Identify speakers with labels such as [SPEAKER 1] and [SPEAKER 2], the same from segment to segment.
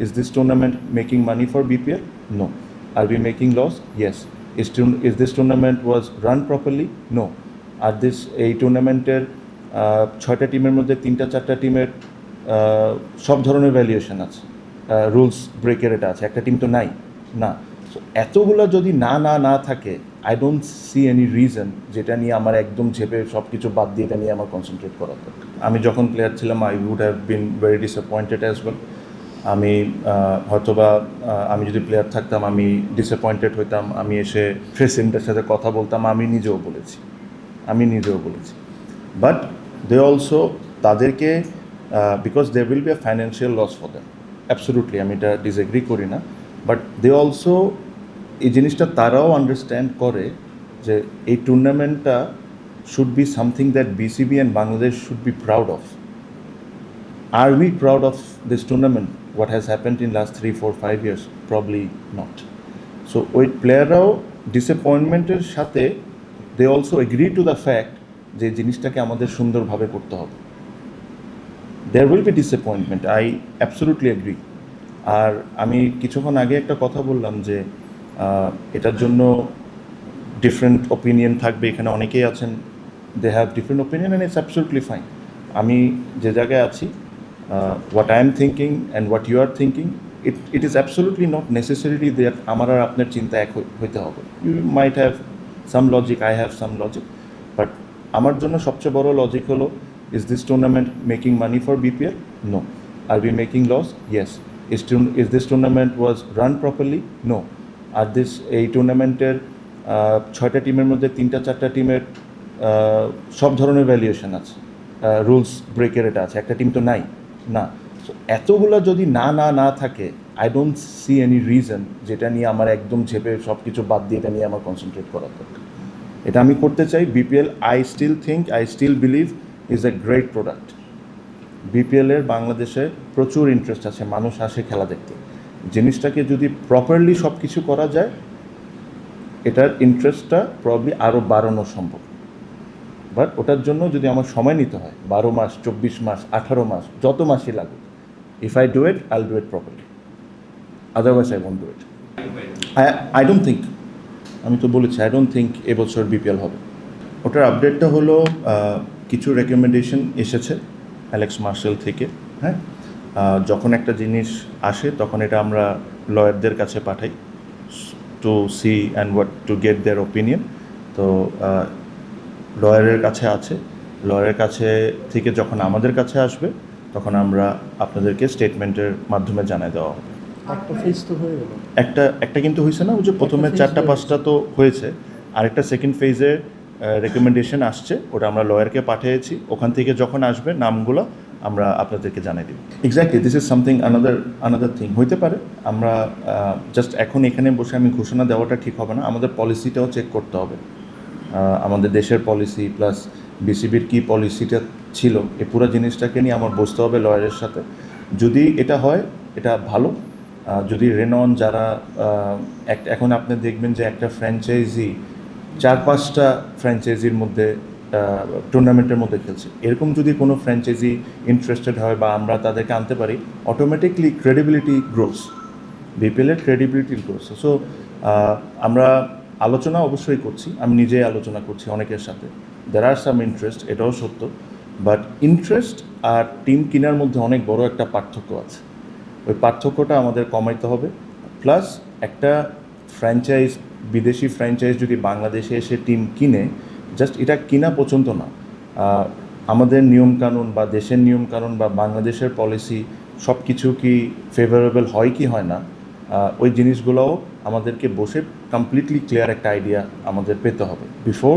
[SPEAKER 1] Is this tournament making money for BPL? No. Are we making loss? Yes. Is this tournament was run properly? No. আর এই টুর্নামেন্টের 6টা টিমের মধ্যে 3-4টা টিমের সব ধরনের ভ্যালুয়েশন আছে, রুলস ব্রেকের এটা আছে, একটা টিম তো নাই না। সো এতগুলো যদি না থাকে, I don't see any reason যেটা নিয়ে আমার একদম ঝেপে সব কিছু বাদ দিয়ে এটা নিয়ে আমার কনসেন্ট্রেট করা দরকার। আমি যখন প্লেয়ার ছিলাম I would have been very disappointed as well. আমি হয়তোবা আমি যদি প্লেয়ার থাকতাম আমি ডিসঅ্যাপয়েন্টেড হইতাম, আমি এসে প্রেসিডেন্টের সাথে কথা বলতাম, আমি নিজেও বলেছি। বাট দে অলসো তাদেরকে because they will be a financial loss for them, absolutely আমি এটা ডিসএগ্রি করি না, বাট দে অলসো এই জিনিসটা তারাও আন্ডারস্ট্যান্ড করে যে এই টুর্নামেন্টটা should be something that BCB and Bangladesh should be proud of. Are we proud of this tournament? What has happened in last 3, 4, 5 years? Probably not. So ওই প্লেয়াররাও ডিসঅ্যাপয়েন্টমেন্টের সাথে they also agree to the fact যে জিনিসটাকে আমাদের সুন্দরভাবে করতে হবে। There will be disappointment, I absolutely agree. আর আমি কিছুক্ষণ আগে একটা কথা বললাম যে এটার জন্য ডিফারেন্ট ওপিনিয়ন থাকবে, এখানে অনেকেই আছেন, they have different opinion and it's absolutely fine. আমি যে জায়গায় আছি, what I am thinking and what you are thinking, it is absolutely not necessarily that আমার আর আপনার চিন্তা এক হইতে হবে। You might have some logic, I have some logic, but আমার জন্য সবচেয়ে বড় লজিক হলো, is this tournament making money for BPL? No. Are we making loss? Yes. Is this tournament was run properly? No. আর এই টুর্নামেন্টের 6টা টিমের মধ্যে 3-4টা টিমের সব ধরনের ভ্যালুয়েশন আছে, রুলস ব্রেকের এটা আছে, একটা টিম তো নাই না। সো এতগুলো যদি না থাকে, I don't see any reason যেটা নিয়ে আমার একদম ঝেপে সব কিছু বাদ দিয়ে এটা নিয়ে আমার কনসেন্ট্রেট করা দরকার। এটা আমি করতে চাই। BPL I still believe is a great product. বিপিএলের বাংলাদেশে প্রচুর ইন্টারেস্ট আছে, মানুষ আসে খেলা দেখতে। জিনিসটাকে যদি প্রপারলি সব কিছু করা যায়, এটার ইন্টারেস্টটা প্রবলি আরও বাড়ানো সম্ভব। বাট ওটার জন্য যদি আমার সময় নিতে হয় 12 মাস, 24 মাস, 18 মাস, যত মাসই লাগুক, if I do it, I'll do it properly, otherwise I won't do it. I don't think, আমি তো বলেছি আই ডোন্ট থিঙ্ক এবছর বিপিএল হবে। ওটার আপডেটটা হলো কিছু রেকমেন্ডেশন এসেছে অ্যালেক্স মার্শাল থেকে। হ্যাঁ, যখন একটা জিনিস আসে তখন এটা আমরা লয়ারদের কাছে পাঠাই to see and what to get their opinion. তো লয়ারের কাছে আছে, লয়ারের কাছে থেকে যখন আমাদের কাছে আসবে তখন আমরা আপনাদেরকে স্টেটমেন্টের মাধ্যমে জানাই দেওয়া হবে। একটা কিন্তু হয়েছে না, ওই যে প্রথমে 4-5টা তো হয়েছে, আরেকটা সেকেন্ড ফেজে রেকমেন্ডেশন আসছে, ওটা আমরা লয়ারকে পাঠিয়েছি। ওখান থেকে যখন আসবে নামগুলো আমরা আপনাদেরকে জানাই দিব। Exactly, this is something another thing. হইতে পারে আমরা জাস্ট এখন এখানে বসে আমি ঘোষণা দেওয়াটা ঠিক হবে না, আমাদের পলিসিটাও চেক করতে হবে। আমাদের দেশের পলিসি প্লাস বিসিবির কী পলিসিটা ছিল, এই পুরো জিনিসটাকে নিয়ে আমার বসতে হবে লয়ারের সাথে। যদি এটা হয় এটা ভালো, যদি রেনন যারা এখন আপনি দেখবেন যে একটা ফ্র্যাঞ্চাইজি 4-5টা ফ্র্যাঞ্চাইজির মধ্যে টুর্নামেন্টের মধ্যে খেলছে, এরকম যদি কোনো ফ্র্যাঞ্চাইজি ইন্টারেস্টেড হয় বা আমরা তাদেরকে আনতে পারি, অটোমেটিকলি ক্রেডিবিলিটি গ্রোস, বিপিএলের ক্রেডিবিলিটি গ্রোস। সো আমরা আলোচনা অবশ্যই করছি, আমি নিজেই আলোচনা করছি অনেকের সাথে। দেয়ার আর সাম ইন্টারেস্ট, এটাও সত্য, বাট ইন্টারেস্ট আর টিম কেনার মধ্যে অনেক বড় একটা পার্থক্য আছে। ওই পার্থক্যটা আমাদের কমাইতে হবে। প্লাস একটা ফ্র্যাঞ্চাইজ, বিদেশি ফ্র্যাঞ্চাইজ যদি বাংলাদেশে এসে টিম কিনে, জাস্ট এটা কিনা পর্যন্ত না, আমাদের নিয়মকানুন বা দেশের নিয়মকানুন বা বাংলাদেশের পলিসি সব কিছু কি ফেভারেবল হয় কি হয় না, ওই জিনিসগুলোও আমাদেরকে বসে কমপ্লিটলি ক্লিয়ার একটা আইডিয়া আমাদের পেতে হবে before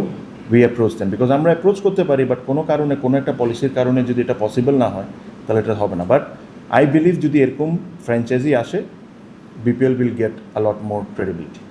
[SPEAKER 1] we approach then. Because আমরা অ্যাপ্রোচ করতে পারি, বাট কোনো কারণে, কোনো একটা পলিসির কারণে যদি এটা পসিবল না হয় তাহলে এটা হবে না। বাট আই বিলিভ যদি এরকম ফ্র্যাঞ্চাইজি আসে, BPL will get a lot more credibility.